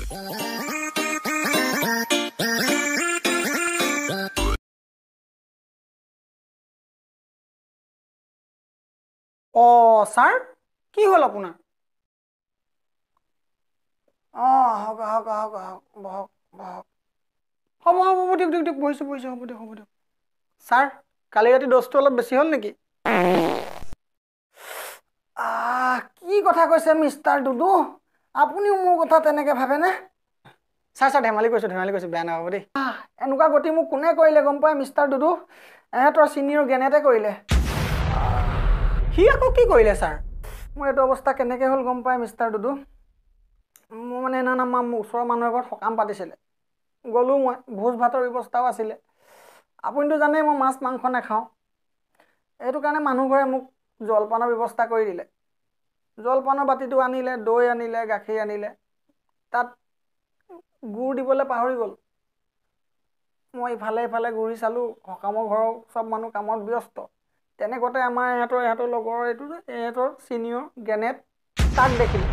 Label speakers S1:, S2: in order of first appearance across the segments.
S1: sir কি হ'ল আপোনাৰ আহক আহক আহক আহক বহক বহক হ'ব হ'ব হ'ব দিয়ক দিয়ক দিয়ক বহিছোঁ বহিছোঁ হ'ব দিয়ক ছাৰ কালি ৰাতি ড'জটো অলপ বেছি হ'ল নেকি কি কথা কৈছে মিষ্টাৰ দুদু আপুনিও মোৰ কথা তেনেকৈ ভাবেনে ছাৰ ধেমালি কৈছোঁ বেয়া নাপাব দেই এনেকুৱা গতি মোক কোনে কৰিলে গম পায় মিষ্টাৰ দুদু এহঁতৰ ছিনিয়ৰ গেনেটে কৰিলে সি আকৌ কি কৰিলে ছাৰ মোৰ এইটো অৱস্থা কেনেকৈ হ'ল গম পায় মিষ্টাৰ দুদু মোৰ মানে এনে আমাৰ ওচৰৰ মানুহৰ ঘৰত সকাম পাতিছিলে গ'লোঁ মই ভোজ ভাতৰ ব্যৱস্থাও আছিলে আপুনিতো জানেই মই মাছ মাংস নাখাওঁ এইটো কাৰণে মানুহ ঘৰে মোক জলপানৰ ব্যৱস্থা কৰি দিলে জলপানৰ বাতিটো আনিলে দৈ আনিলে গাখীৰ আনিলে তাত গুড় দিবলৈ পাহৰি গ'ল মই ইফালে ঘূৰি চালোঁ সকামৰ ঘৰৰ চব মানুহ কামত ব্যস্ত তেনেকুৱাতে আমাৰ ইহঁতৰ লগৰ এইটো ইহঁতৰ ছিনিয়ৰ গেনেট তাক দেখিলোঁ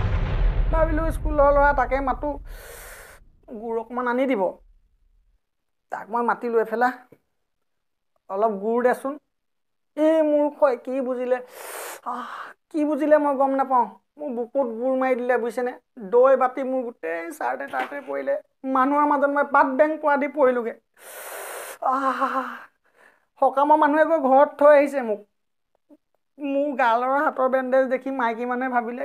S1: ভাবিলোঁ স্কুলৰ ল'ৰা তাকে মাতোঁ গুড় অকণমান আনি দিব তাক মই মাতিলোঁ এফালে অলপ গুড় দেচোন এই মোৰ কয় কি বুজিলে মই গম নাপাওঁ মোৰ বুকুত গুড় মাৰি দিলে বুজিছেনে দৈ বাতি মোৰ গোটেই চাৰ্টে তাৰ্টে পৰিলে মানুহৰ মাজত মই পাত বেং পৰা দি পৰিলোগৈ সকামৰ মানুহে গৈ ঘৰত থৈ আহিছে মোক মোৰ গালৰ হাতৰ বেণ্ডেজ দেখি মাইকী মানুহে ভাবিলে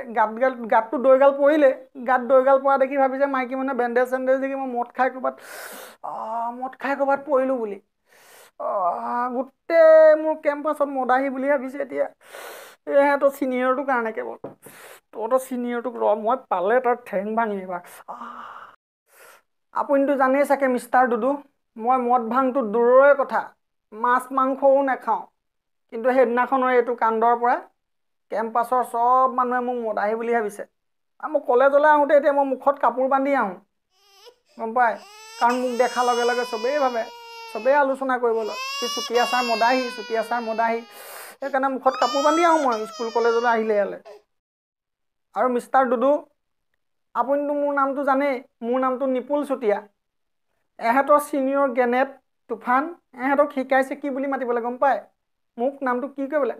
S1: গাতটো দৈগাল পৰিলে গাত দৈগাল পৰা দেখি ভাবিছে মাইকী মানুহে বেণ্ডেজ চেণ্ডেজ দেখি মই মদ খাই ক'ৰবাত পৰিলোঁ বুলি গোটেই মোৰ কেম্পাছত মদাহী বুলি ভাবিছে এতিয়া সিহঁতৰ ছিনিয়ৰটোৰ কাৰণে কেৱল তহঁতৰ ছিনিয়ৰটোক মই পালে তাৰ ঠেং ভাঙি এইবাৰ আপুনিতো জানেই চাগে মিষ্টাৰ দুদু মই মদ ভাংটো দূৰৰে কথা মাছ মাংসও নাখাওঁ কিন্তু সেইদিনাখনৰ এইটো কাণ্ডৰ পৰা কেম্পাছৰ চব মানুহে মোক মদাহী বুলি ভাবিছে মই কলেজলৈ আহোঁতে এতিয়া মই মুখত কাপোৰ বান্ধি আহোঁ গম পায় কাৰণ মোক দেখাৰ লগে লগে চবেই আলোচনা কৰিব লয় কি চুতীয়া ছাৰ মদাহী সেইকাৰণে মুখত কাপোৰ বান্ধি আহোঁ মই স্কুল কলেজলৈ আহিলে ইয়ালৈ আৰু মিষ্টাৰ দুদু আপুনিতো মোৰ নামটো জানেই মোৰ নামটো নিপুল চুতীয়া এহঁতৰ ছিনিয়ৰ গেনেট তুফান এহঁতক শিকাইছে কি বুলি মাতিবলৈ গম পায় মোক নামটো কি কৰিবলৈ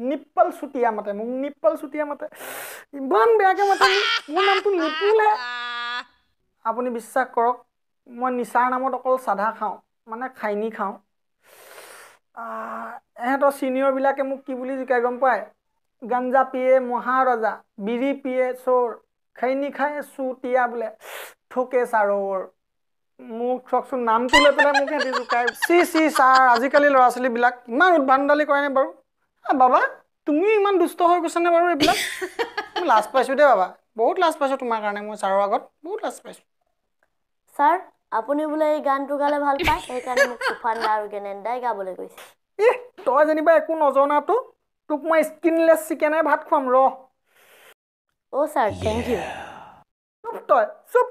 S1: নিপ্পল চুতীয়া মাতে মোক নিপ্পল চুতীয়া মাতে ইমান বেয়াকৈ মাতে মোৰ নামটো নিপুলহে আপুনি বিশ্বাস কৰক মই নিচাৰ নামত অকল চাধা খাওঁ মানে খাইনি খাওঁ এহঁতৰ ছিনিয়ৰবিলাকে মোক কি বুলি জিকাই গম পায় গাঞ্জা পিয়ে মহাৰজা বিৰি পিয়ে চোৰ খৈনি খায় চুতীয়া বোলে ঠোকে ছাৰৰ মোক চাওকচোন নামটো লৈ পেলাই মোক সিহঁতি জোকাই চি ছাৰ আজিকালি ল'ৰা ছোৱালীবিলাক ইমান উদ্ভণ্ডালি কৰেনে বাৰু বাবা তুমিও ইমান দুষ্ট হৈ গৈছানে বাৰু এইবিলাক মই লাজ পাইছোঁ দেই বাবা বহুত লাজ পাইছোঁ তোমাৰ কাৰণে মই ছাৰৰ আগত বহুত লাজ পাইছোঁ
S2: ছাৰ আপুনি বোলে এই গানটো গালে ভাল পায় সেইকাৰণে মোক তুফান দা আৰু গেনেট দাই গাবলৈ কৈছে
S1: তই যেনিবা একো নজনাতো তোক মই স্কিনলেছ চিকেনে ভাত খুৱাম
S2: ছাৰ থেংক ইউ
S1: তই চুপ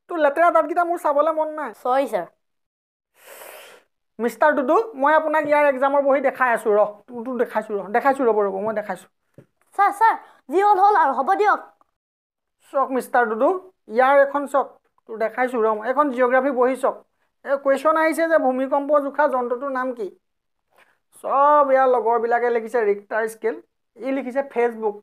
S1: তোৰ লেতেৰা দাঁতকেইটা মোৰ চাবলৈ মন নাই
S2: চৰি ছাৰ
S1: মিষ্টাৰ দুদু মই আপোনাক ইয়াৰ এক্সামৰ বহি দেখাই আছোঁ তোৰটো দেখাইছোঁ ৰ'ব মই দেখাইছোঁ
S2: ছাৰ যি হ'ল আৰু হ'ব দিয়ক
S1: চাওক মিষ্টাৰ দুদু ইয়াৰ এখন চাওক তোৰ দেখাইছোঁ মই এখন জিঅ'গ্ৰাফী বহি চাওক এই কুৱেশ্যন আহিছে যে ভূমিকম্প জোখা যন্ত্ৰটোৰ নাম কি চব ইয়াৰ লগৰবিলাকে লিখিছে ৰিক্টাৰ স্কেল লিখিছে ফেচবুক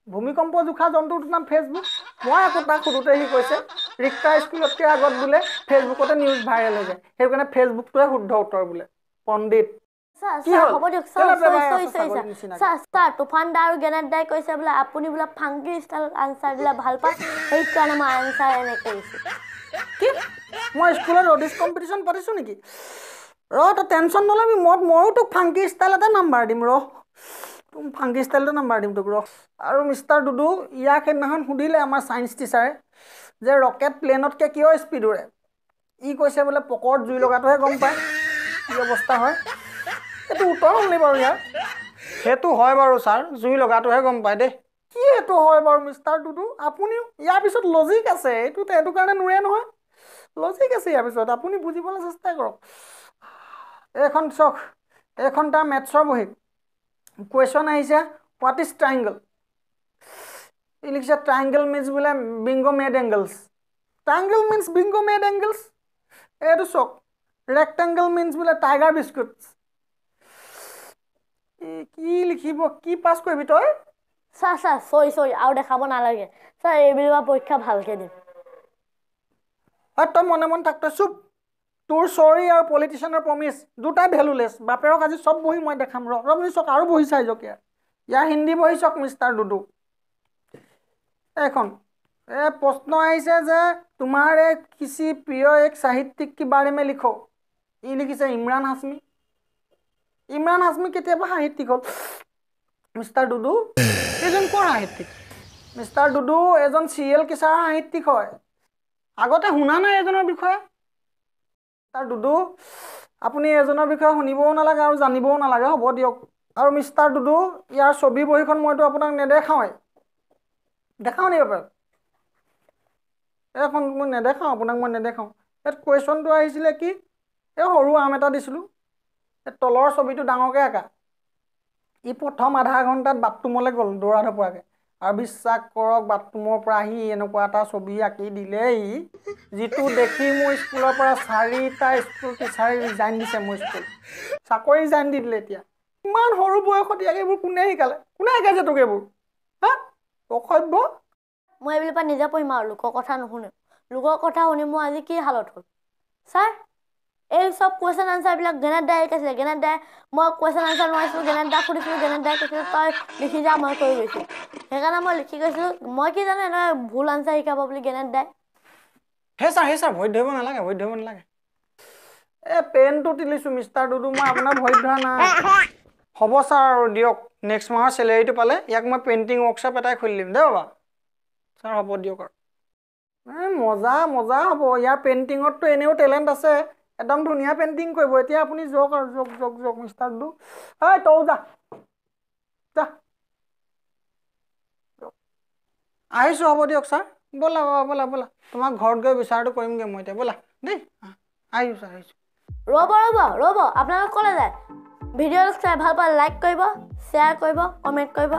S1: ভূমিকম্প জোখা যন্ত্ৰটোৰ নাম ফেচবুক মই আকৌ তাক সোধোতে সি কৈছে ৰিক্টাৰ স্কেলতকৈ আগত বোলে ফেচবুকতে নিউজ ভাইৰেল হৈ যায় সেইটো কাৰণে ফেচবুকটোৱে শুদ্ধ উত্তৰ বোলে পণ্ডিত
S2: হ'ব দিয়ক ছাৰ তুফান দা আৰু গেনেট দাই কৈছে বোলে আপুনি বোলে ফাংকি ষ্টাইল আনচাৰ দিলে ভাল পায় সেইকাৰণে মই আনচাৰ এনেকৈ দিছোঁ
S1: কি মই স্কুলত অডিছ কম্পিটিশ্যন পাতিছোঁ নেকি তই টেনশ্যন নল'বি ময়ো তোক ফাংকি ষ্টাইলতে নাম্বাৰ দিম তোক ফাংকি ষ্টাইলতে নাম্বাৰ দিম তোক আৰু মিষ্টাৰ দুদু ইয়াক সেইদিনাখন সুধিলে আমাৰ ছায়েন্স টিচাৰে যে ৰকেট প্লেনতকৈ কিয় স্পীড উৰে কৈছে বোলে পকৰত জুই লগাটোহে গম পায় কি অৱস্থা হয় এইটো উত্তৰ হ'লনি বাৰু ইয়াৰ সেইটো হয় বাৰু ছাৰ জুই লগাটোহে গম পায় দেই কি এইটো হয় বাৰু মিষ্টাৰ দুদু আপুনিও ইয়াৰ পিছত লজিক আছে এইটো কাৰণে নোৰে নহয় লজিক আছে ইয়াৰ পিছত আপুনি বুজিবলৈ চেষ্টা কৰক এইখন চাওক এইখন তাৰ মেথছৰ বহী কুৱেশ্যন আহিছে হোৱাট ইজ ট্ৰাইংগল ই লিখিছে ট্ৰাইংগল মিন্স বোলে bingo made angles triangle means bingo made angles এইটো চক ৰেক্টেংগল মিন্স বোলে টাইগাৰ বিস্কুটছ কি লিখিব কি পাছ কৰিবি তই
S2: ছাৰ সৰি আৰু দেখাব নালাগে ছাৰ এইবিলাক পৰীক্ষা ভালকৈ দিম
S1: তই মনে মন থাক তই চুপ তোৰ চৰি আৰু পলিটিচিয়ানৰ প্ৰমিছ দুটাই ভেলুলেছ বাপেৰক আজি চব বহি মই দেখাম ৰবনি চক আৰু বহি চাই যক ইয়াৰ হিন্দী বহি চক মিষ্টাৰ ডুডু এখন প্ৰশ্ন আহিছে যে তোমাৰে কিছি প্ৰিয় এক সাহিত্যিক কি বাৰে মে লিখো ই লিখিছে ইমৰান হাছমি কেতিয়াবা সাহিত্যিক হ'ল মিষ্টাৰ ডুডু এজন কোন সাহিত্যিক মিষ্টাৰ ডুডু এজন চিৰিয়েল কিচাৰ সাহিত্যিক হয় আগতে শুনা নাই এজনৰ বিষয়ে তাৰ ডুডু আপুনি এজনৰ বিষয়ে শুনিবও নালাগে আৰু জানিবও নালাগে হ'ব দিয়ক আৰু মিষ্টাৰ ডুডু ইয়াৰ ছবি বহিখন মইতো আপোনাক নেদেখাওঁৱেই দেখাওঁ নি বাপেক এইখন মই নেদেখাওঁ আপোনাক মই নেদেখাওঁ ইয়াত কুৱেশ্যনটো আহিছিলে কি এই সৰু আম এটা দিছিলোঁ এই তলৰ ছবিটো ডাঙৰকৈ আঁকা ই প্ৰথম আধা ঘণ্টাত বাথৰুমলৈ গ'ল দৌৰা ধপৰাকৈ আৰু বিশ্বাস কৰক বাথৰুমৰ পৰা আহি এনেকুৱা এটা ছবি আঁকি দিলেই যিটো দেখি মোৰ স্কুলৰ পৰা 4টা স্কুল টিচাৰে ৰিজাইন দিছে মোৰ স্কুল চাকৰি ৰিজাইন দি দিলে এতিয়া ইমান সৰু বয়সত ইয়াক এইবোৰ কোনে শিকাইছে তোক এইবোৰ হা অসভ্য
S2: মই এইবিলাক পৰা নিজে পঢ়িম আৰু লোকৰ কথা নুশুনো লোকৰ কথা শুনি মোৰ আজি কি হালত হ'ল ছাৰ এই চব কুৱেশ্যন আনচাৰবিলাক গেনেট দাই শিকাইছিলে গেনেট দাই মই কুৱেশ্যন আনচাৰ নোৱাৰিছিলোঁ গেনেট দাক সুধিছিলোঁ গেনেট দাই কৈছিলোঁ তই লিখি যা মই কৰি গৈছোঁ সেইকাৰণে মই লিখি গৈছিলোঁ মই কি জানো এনেকৈ ভুল আনচাৰ শিকাব বুলি গেনেট দাই
S1: সেই ছাৰ ভৰিত ধৰিব নালাগে এই পেনটো তিলিছোঁ মিষ্টাৰ ডুডু মই আপোনাৰ ভৰিত ধৰা নাই হ'ব ছাৰ আৰু দিয়ক নেক্সট মাহৰ চেলেৰিটো পালে ইয়াক মই পেইণ্টিং ৱৰ্কশ্বপ এটাই খুলি দিম দে বাবা ছাৰ হ'ব দিয়ক আৰু মজা হ'ব ইয়াৰ পেইণ্টিঙততো এনেও টেলেণ্ট আছে একদম ধুনীয়া পেইণ্টিং কৰিব এতিয়া আপুনি যাওক আৰু যাওক মিষ্টাৰ ডুডু তও যা আহিছোঁ হ'ব দিয়ক ছাৰ ব'লা তোমাক ঘৰত গৈ বিচাৰটো কৰিমগৈ মই এতিয়া ব'লা দেই আহিছোঁ ছাৰ
S2: ৰ'ব আপোনালোক ক'লৈ যায় ভিডিঅ'টো চাই ভাল পালে লাইক কৰিব শ্বেয়াৰ কৰিব কমেণ্ট কৰিব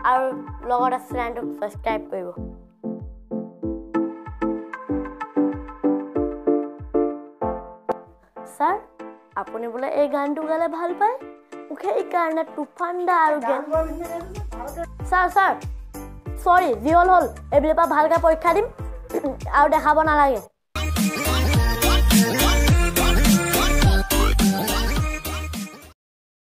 S2: আৰু লগতে চেনেলটোক ছাবস্ক্ৰাইব কৰিব ছাৰ আপুনি বোলে এই গানটো গালে ভাল পায় মোক সেইকাৰণে তুফানদা আৰু ছাৰ চৰি যি হ'ল এইবিলাকৰ পৰা ভালকৈ পৰীক্ষা দিম আৰু দেখাব নালাগে